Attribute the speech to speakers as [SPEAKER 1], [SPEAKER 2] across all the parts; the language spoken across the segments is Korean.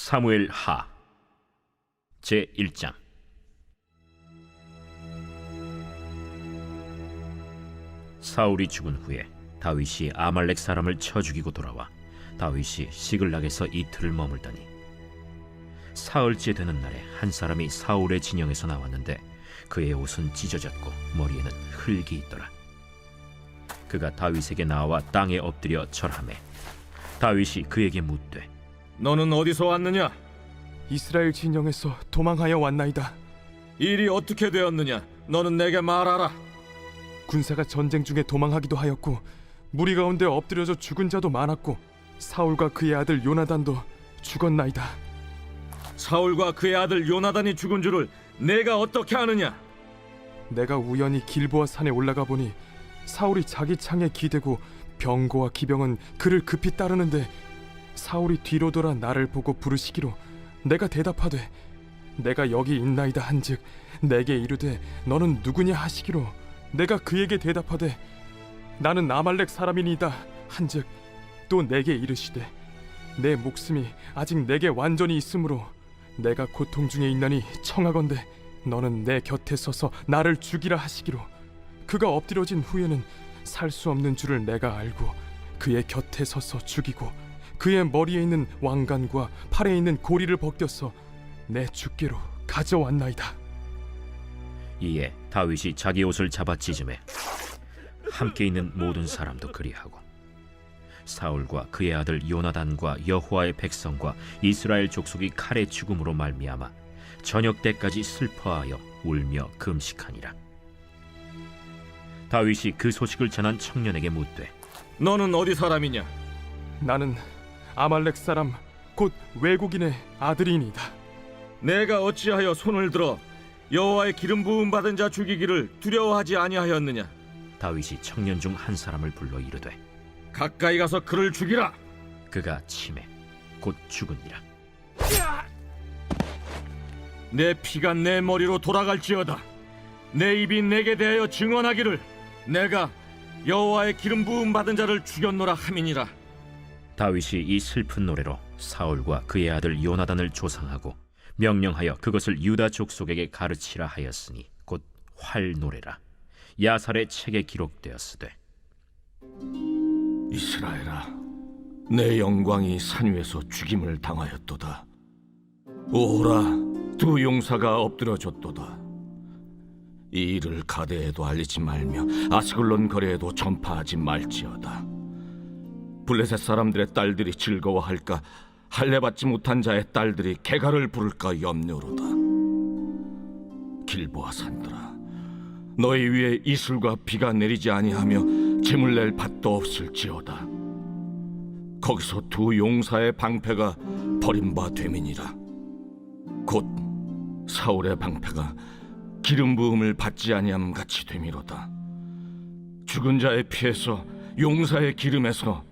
[SPEAKER 1] 사무엘 하 제1장. 사울이 죽은 후에 다윗이 아말렉 사람을 쳐 죽이고 돌아와 다윗이 시글락에서 이틀을 머물더니 사흘째 되는 날에 한 사람이 사울의 진영에서 나왔는데 그의 옷은 찢어졌고 머리에는 흙이 있더라. 그가 다윗에게 나와 땅에 엎드려 절하매 다윗이 그에게 묻되
[SPEAKER 2] 너는 어디서 왔느냐?
[SPEAKER 3] 이스라엘 진영에서 도망하여 왔나이다.
[SPEAKER 2] 일이 어떻게 되었느냐? 너는 내게 말하라.
[SPEAKER 3] 군사가 전쟁 중에 도망하기도 하였고 무리 가운데 엎드려져 죽은 자도 많았고 사울과 그의 아들 요나단도 죽었나이다.
[SPEAKER 2] 사울과 그의 아들 요나단이 죽은 줄을 내가 어떻게 아느냐?
[SPEAKER 3] 내가 우연히 길보아 산에 올라가 보니 사울이 자기 창에 기대고 병거와 기병은 그를 급히 따르는데 사울이 뒤로 돌아 나를 보고 부르시기로 내가 대답하되 내가 여기 있나이다 한즉 내게 이르되 너는 누구냐 하시기로 내가 그에게 대답하되 나는 아말렉 사람이니이다 한즉 또 내게 이르시되 내 목숨이 아직 내게 완전히 있으므로 내가 고통 중에 있나니 청하건대 너는 내 곁에 서서 나를 죽이라 하시기로 그가 엎드려진 후에는 살 수 없는 줄을 내가 알고 그의 곁에 서서 죽이고 그의 머리에 있는 왕관과 팔에 있는 고리를 벗겨서 내 주께로 가져왔나이다.
[SPEAKER 1] 이에 다윗이 자기 옷을 잡아 찢음에 함께 있는 모든 사람도 그리하고 사울과 그의 아들 요나단과 여호와의 백성과 이스라엘 족속이 칼의 죽음으로 말미암아 저녁 때까지 슬퍼하여 울며 금식하니라. 다윗이 그 소식을 전한 청년에게 묻되
[SPEAKER 2] 너는 어디 사람이냐?
[SPEAKER 3] 나는 아말렉 사람 곧 외국인의 아들이니이다.
[SPEAKER 2] 내가 어찌하여 손을 들어 여호와의 기름 부음 받은 자 죽이기를 두려워하지 아니하였느냐?
[SPEAKER 1] 다윗이 청년 중 한 사람을 불러 이르되
[SPEAKER 2] 가까이 가서 그를 죽이라.
[SPEAKER 1] 그가 치매 곧 죽으니라.
[SPEAKER 2] 내 피가 내 머리로 돌아갈지어다. 내 입이 내게 대하여 증언하기를 내가 여호와의 기름 부음 받은 자를 죽였노라 함이니라.
[SPEAKER 1] 다윗이 이 슬픈 노래로 사울과 그의 아들 요나단을 조상하고 명령하여 그것을 유다 족속에게 가르치라 하였으니 곧 활 노래라. 야살의 책에 기록되었으되
[SPEAKER 4] 이스라엘아, 내 영광이 산 위에서 죽임을 당하였도다. 오호라, 두 용사가 엎드려졌도다. 이 일을 가데에도 알리지 말며 아스글론 거리에도 전파하지 말지어다. 블레셋 사람들의 딸들이 즐거워할까, 할례받지 못한 자의 딸들이 개가를 부를까 염려로다. 길보아 산들아, 너희 위에 이슬과 비가 내리지 아니하며 재물 낼 밭도 없을지어다. 거기서 두 용사의 방패가 버림바 됨이니라. 곧 사울의 방패가 기름 부음을 받지 아니함 같이 됨이로다. 죽은 자의 피에서 용사의 기름에서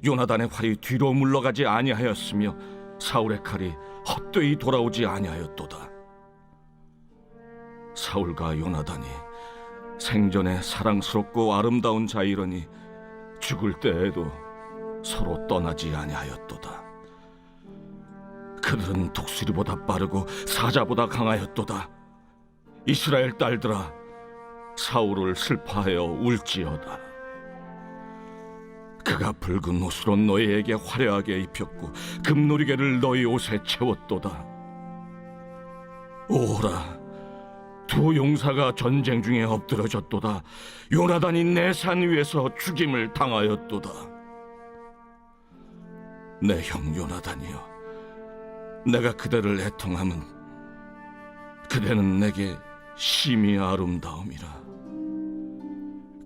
[SPEAKER 4] 요나단의 활이 뒤로 물러가지 아니하였으며 사울의 칼이 헛되이 돌아오지 아니하였도다. 사울과 요나단이 생전에 사랑스럽고 아름다운 자이러니 죽을 때에도 서로 떠나지 아니하였도다. 그들은 독수리보다 빠르고 사자보다 강하였도다. 이스라엘 딸들아, 사울을 슬퍼하여 울지어다. 그가 붉은 옷으로 너희에게 화려하게 입혔고 금노리개를 너희 옷에 채웠도다. 오라, 두 용사가 전쟁 중에 엎드러졌도다. 요나단이 내 산 위에서 죽임을 당하였도다. 내 형 요나단이여, 내가 그대를 애통함은 그대는 내게 심히 아름다움이라.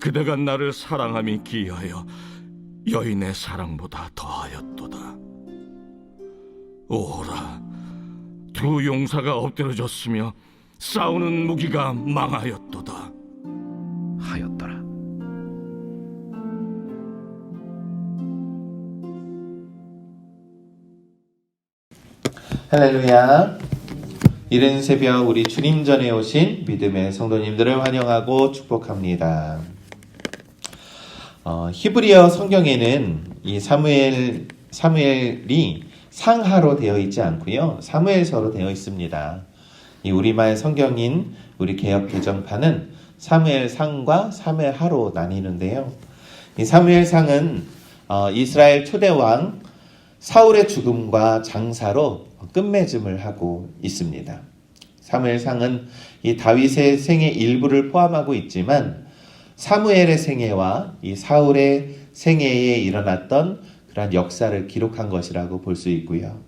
[SPEAKER 4] 그대가 나를 사랑함이 기이하여 여인의 사랑보다 더하였도다. 오라, 두 용사가 엎드러졌으며 싸우는 무기가 망하였도다
[SPEAKER 1] 하였더라.
[SPEAKER 5] 할렐루야. 이른 새벽 우리 주님 전에 오신 믿음의 성도님들을 환영하고 축복합니다. 히브리어 성경에는 이 사무엘이 상하로 되어 있지 않고요. 사무엘서로 되어 있습니다. 이 우리말 성경인 우리 개역 개정판은 사무엘상과 사무엘하로 나뉘는데요. 이 사무엘상은 이스라엘 초대 왕 사울의 죽음과 장사로 끝맺음을 하고 있습니다. 사무엘상은 이 다윗의 생의 일부를 포함하고 있지만 사무엘의 생애와 이 사울의 생애에 일어났던 그러한 역사를 기록한 것이라고 볼 수 있고요.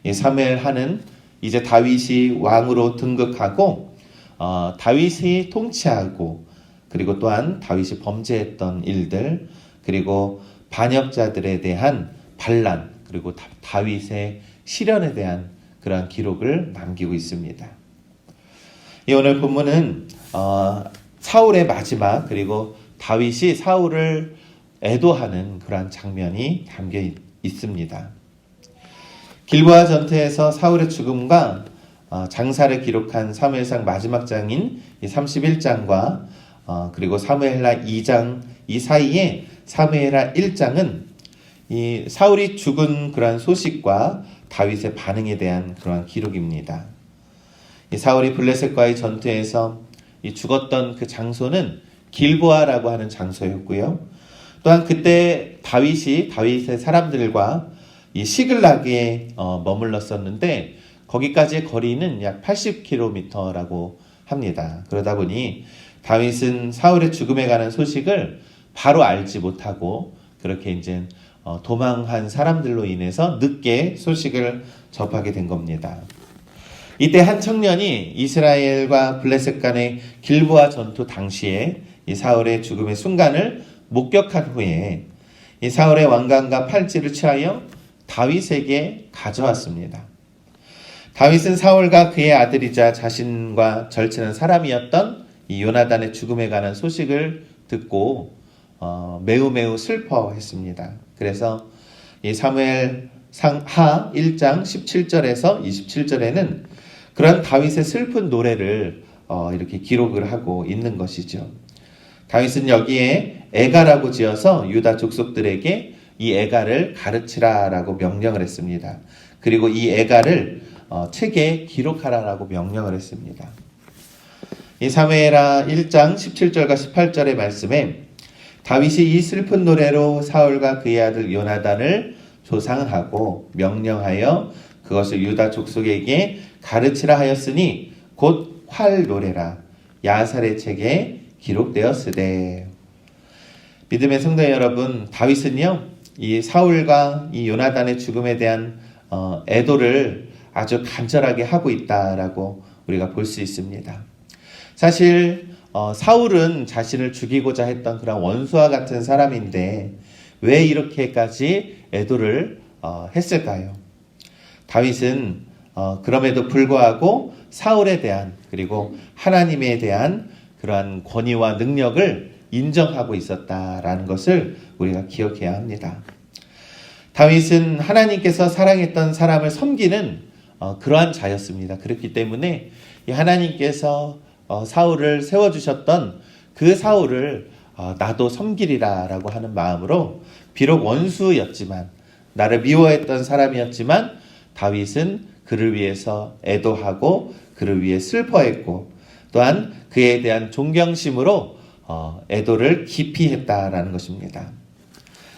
[SPEAKER 5] 이 사무엘하는 이제 다윗이 왕으로 등극하고 다윗이 통치하고 그리고 또한 다윗이 범죄했던 일들 그리고 반역자들에 대한 반란 그리고 다윗의 시련에 대한 그러한 기록을 남기고 있습니다. 이 오늘 본문은 사울의 마지막 그리고 다윗이 사울을 애도하는 그러한 장면이 담겨 있습니다. 길보아 전투에서 사울의 죽음과 장사를 기록한 사무엘상 마지막 장인 31장과 그리고 사무엘하 2장 이 사이에 사무엘하 1장은 이 사울이 죽은 그러한 소식과 다윗의 반응에 대한 그러한 기록입니다. 이 사울이 블레셋과의 전투에서 이 죽었던 그 장소는 길보아라고 하는 장소였고요. 또한 그때 다윗의 사람들과 이 시글락에 머물렀었는데 거기까지의 거리는 약 80km라고 합니다. 그러다 보니 다윗은 사울의 죽음에 관한 소식을 바로 알지 못하고 그렇게 이제 도망한 사람들로 인해서 늦게 소식을 접하게 된 겁니다. 이때 한 청년이 이스라엘과 블레셋 간의 길보아 전투 당시에 이 사울의 죽음의 순간을 목격한 후에 이 사울의 왕관과 팔찌를 취하여 다윗에게 가져왔습니다. 다윗은 사울과 그의 아들이자 자신과 절친한 사람이었던 이 요나단의 죽음에 관한 소식을 듣고 매우 슬퍼했습니다. 그래서 이 사무엘상 하 1장 17절에서 27절에는 그런 다윗의 슬픈 노래를 이렇게 기록을 하고 있는 것이죠. 다윗은 여기에 애가라고 지어서 유다 족속들에게 이 애가를 가르치라라고 명령을 했습니다. 그리고 이 애가를 책에 기록하라라고 명령을 했습니다. 이 사무엘하 1장 17절과 18절의 말씀에 다윗이 이 슬픈 노래로 사울과 그의 아들 요나단을 조상하고 명령하여 그것을 유다 족속에게 가르치라 하였으니 곧 활 노래라 야살의 책에 기록되었으되. 믿음의 성도 여러분, 다윗은요 이 사울과 이 요나단의 죽음에 대한 애도를 아주 간절하게 하고 있다라고 우리가 볼 수 있습니다. 사실 사울은 자신을 죽이고자 했던 그런 원수와 같은 사람인데 왜 이렇게까지 애도를 했을까요? 다윗은 그럼에도 불구하고 사울에 대한 그리고 하나님에 대한 그러한 권위와 능력을 인정하고 있었다라는 것을 우리가 기억해야 합니다. 다윗은 하나님께서 사랑했던 사람을 섬기는 그러한 자였습니다. 그렇기 때문에 이 하나님께서 사울을 세워주셨던 그 사울을 나도 섬기리라 라고 하는 마음으로 비록 원수였지만 나를 미워했던 사람이었지만 다윗은 그를 위해서 애도하고 그를 위해 슬퍼했고 또한 그에 대한 존경심으로 애도를 깊이 했다라는 것입니다.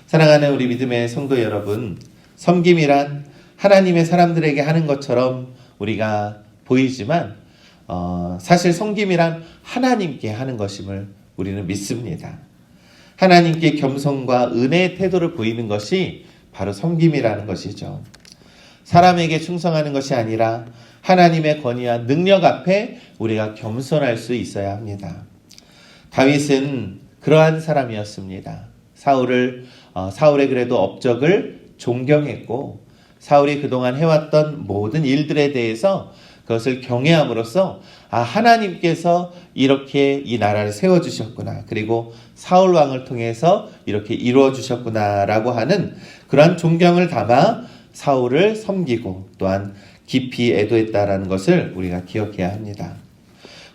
[SPEAKER 5] 사랑하는 우리 믿음의 성도 여러분, 섬김이란 하나님의 사람들에게 하는 것처럼 우리가 보이지만 사실 섬김이란 하나님께 하는 것임을 우리는 믿습니다. 하나님께 겸손과 은혜의 태도를 보이는 것이 바로 섬김이라는 것이죠. 사람에게 충성하는 것이 아니라 하나님의 권위와 능력 앞에 우리가 겸손할 수 있어야 합니다. 다윗은 그러한 사람이었습니다. 사울의 그래도 업적을 존경했고 사울이 그동안 해왔던 모든 일들에 대해서 그것을 경외함으로써 하나님께서 이렇게 이 나라를 세워주셨구나. 그리고 사울 왕을 통해서 이렇게 이루어주셨구나 라고 하는 그러한 존경을 담아 사울을 섬기고 또한 깊이 애도했다라는 것을 우리가 기억해야 합니다.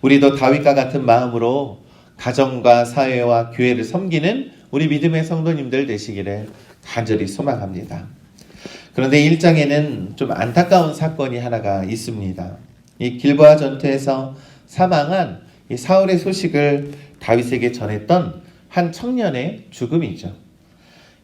[SPEAKER 5] 우리도 다윗과 같은 마음으로 가정과 사회와 교회를 섬기는 우리 믿음의 성도님들 되시기를 간절히 소망합니다. 그런데 1장에는 좀 안타까운 사건이 하나가 있습니다. 이 길보아 전투에서 사망한 이 사울의 소식을 다윗에게 전했던 한 청년의 죽음이죠.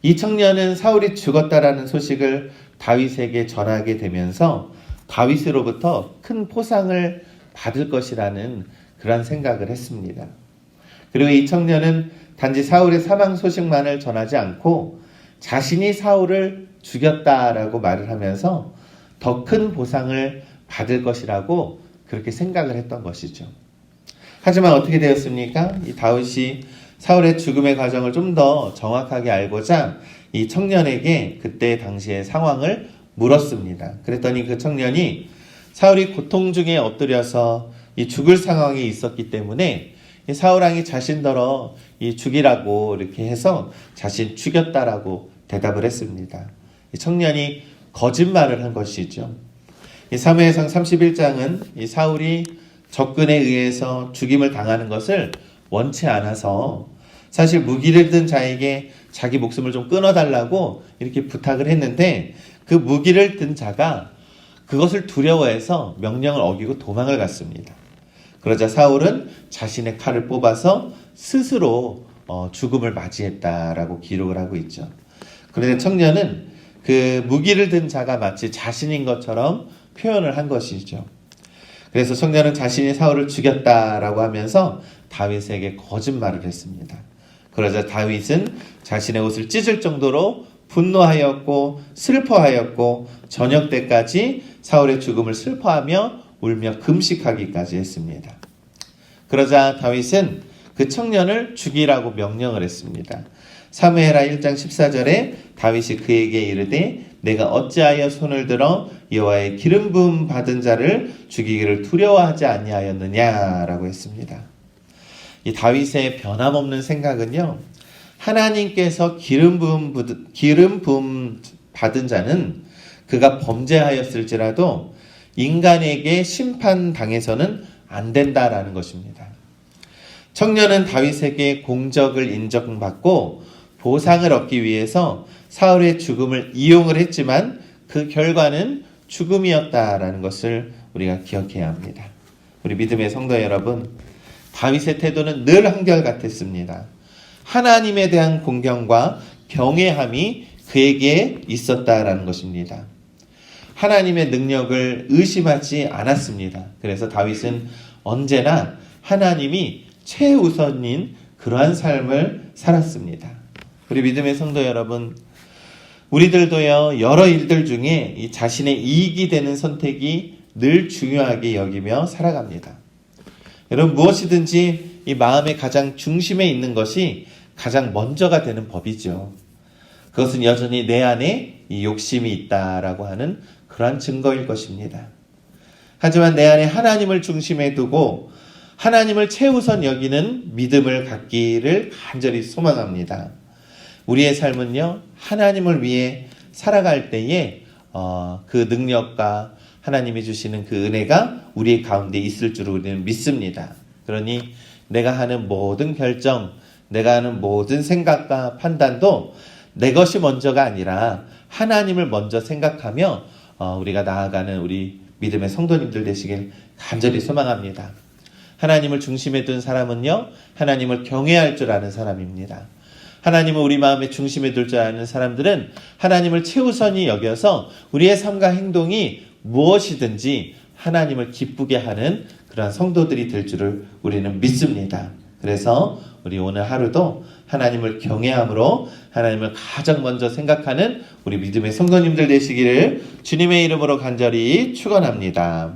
[SPEAKER 5] 이 청년은 사울이 죽었다라는 소식을 다윗에게 전하게 되면서 다윗으로부터 큰 포상을 받을 것이라는 그런 생각을 했습니다. 그리고 이 청년은 단지 사울의 사망 소식만을 전하지 않고 자신이 사울을 죽였다라고 말을 하면서 더 큰 보상을 받을 것이라고 그렇게 생각을 했던 것이죠. 하지만 어떻게 되었습니까? 이 다윗이 사울의 죽음의 과정을 좀 더 정확하게 알고자 이 청년에게 그때 당시의 상황을 물었습니다. 그랬더니 그 청년이 사울이 고통 중에 엎드려서 이 죽을 상황에 있었기 때문에 이 사울왕이 자신더러 이 죽이라고 이렇게 해서 자신 죽였다라고 대답을 했습니다. 이 청년이 거짓말을 한 것이죠. 이 사무엘상 31장은 이 사울이 적군에 의해서 죽임을 당하는 것을 원치 않아서 사실 무기를 든 자에게 자기 목숨을 좀 끊어달라고 이렇게 부탁을 했는데 그 무기를 든 자가 그것을 두려워해서 명령을 어기고 도망을 갔습니다. 그러자 사울은 자신의 칼을 뽑아서 스스로 죽음을 맞이했다라고 기록을 하고 있죠. 그런데 청년은 그 무기를 든 자가 마치 자신인 것처럼 표현을 한 것이죠. 그래서 청년은 자신이 사울을 죽였다라고 하면서 다윗에게 거짓말을 했습니다. 그러자 다윗은 자신의 옷을 찢을 정도로 분노하였고 슬퍼하였고 저녁 때까지 사울의 죽음을 슬퍼하며 울며 금식하기까지 했습니다. 그러자 다윗은 그 청년을 죽이라고 명령을 했습니다. 사무엘하 1장 14절에 다윗이 그에게 이르되 내가 어찌하여 손을 들어 여호와의 기름 부음 받은 자를 죽이기를 두려워하지 아니하였느냐라고 했습니다. 이 다윗의 변함없는 생각은요, 하나님께서 기름 부음 받은 자는 그가 범죄하였을지라도 인간에게 심판당해서는 안 된다라는 것입니다. 청년은 다윗에게 공적을 인정받고 보상을 얻기 위해서 사울의 죽음을 이용을 했지만 그 결과는 죽음이었다라는 것을 우리가 기억해야 합니다. 우리 믿음의 성도 여러분, 다윗의 태도는 늘 한결같았습니다. 하나님에 대한 공경과 경외함이 그에게 있었다라는 것입니다. 하나님의 능력을 의심하지 않았습니다. 그래서 다윗은 언제나 하나님이 최우선인 그러한 삶을 살았습니다. 우리 믿음의 성도 여러분, 우리들도요, 여러 일들 중에 이 자신의 이익이 되는 선택이 늘 중요하게 여기며 살아갑니다. 여러분, 무엇이든지 이 마음의 가장 중심에 있는 것이 가장 먼저가 되는 법이죠. 그것은 여전히 내 안에 이 욕심이 있다라고 하는 그러한 증거일 것입니다. 하지만 내 안에 하나님을 중심에 두고 하나님을 최우선 여기는 믿음을 갖기를 간절히 소망합니다. 우리의 삶은요, 하나님을 위해 살아갈 때에 그 능력과 하나님이 주시는 그 은혜가 우리 가운데 있을 줄 우리는 믿습니다. 그러니 내가 하는 모든 결정, 내가 하는 모든 생각과 판단도 내 것이 먼저가 아니라 하나님을 먼저 생각하며 우리가 나아가는 우리 믿음의 성도님들 되시길 간절히 소망합니다. 하나님을 중심에 둔 사람은요, 하나님을 경외할 줄 아는 사람입니다. 하나님을 우리 마음의 중심에 둘 줄 아는 사람들은 하나님을 최우선이 여겨서 우리의 삶과 행동이 무엇이든지 하나님을 기쁘게 하는 그러한 성도들이 될 줄을 우리는 믿습니다. 그래서 우리 오늘 하루도 하나님을 경외함으로 하나님을 가장 먼저 생각하는 우리 믿음의 성도님들 되시기를 주님의 이름으로 간절히 축원합니다.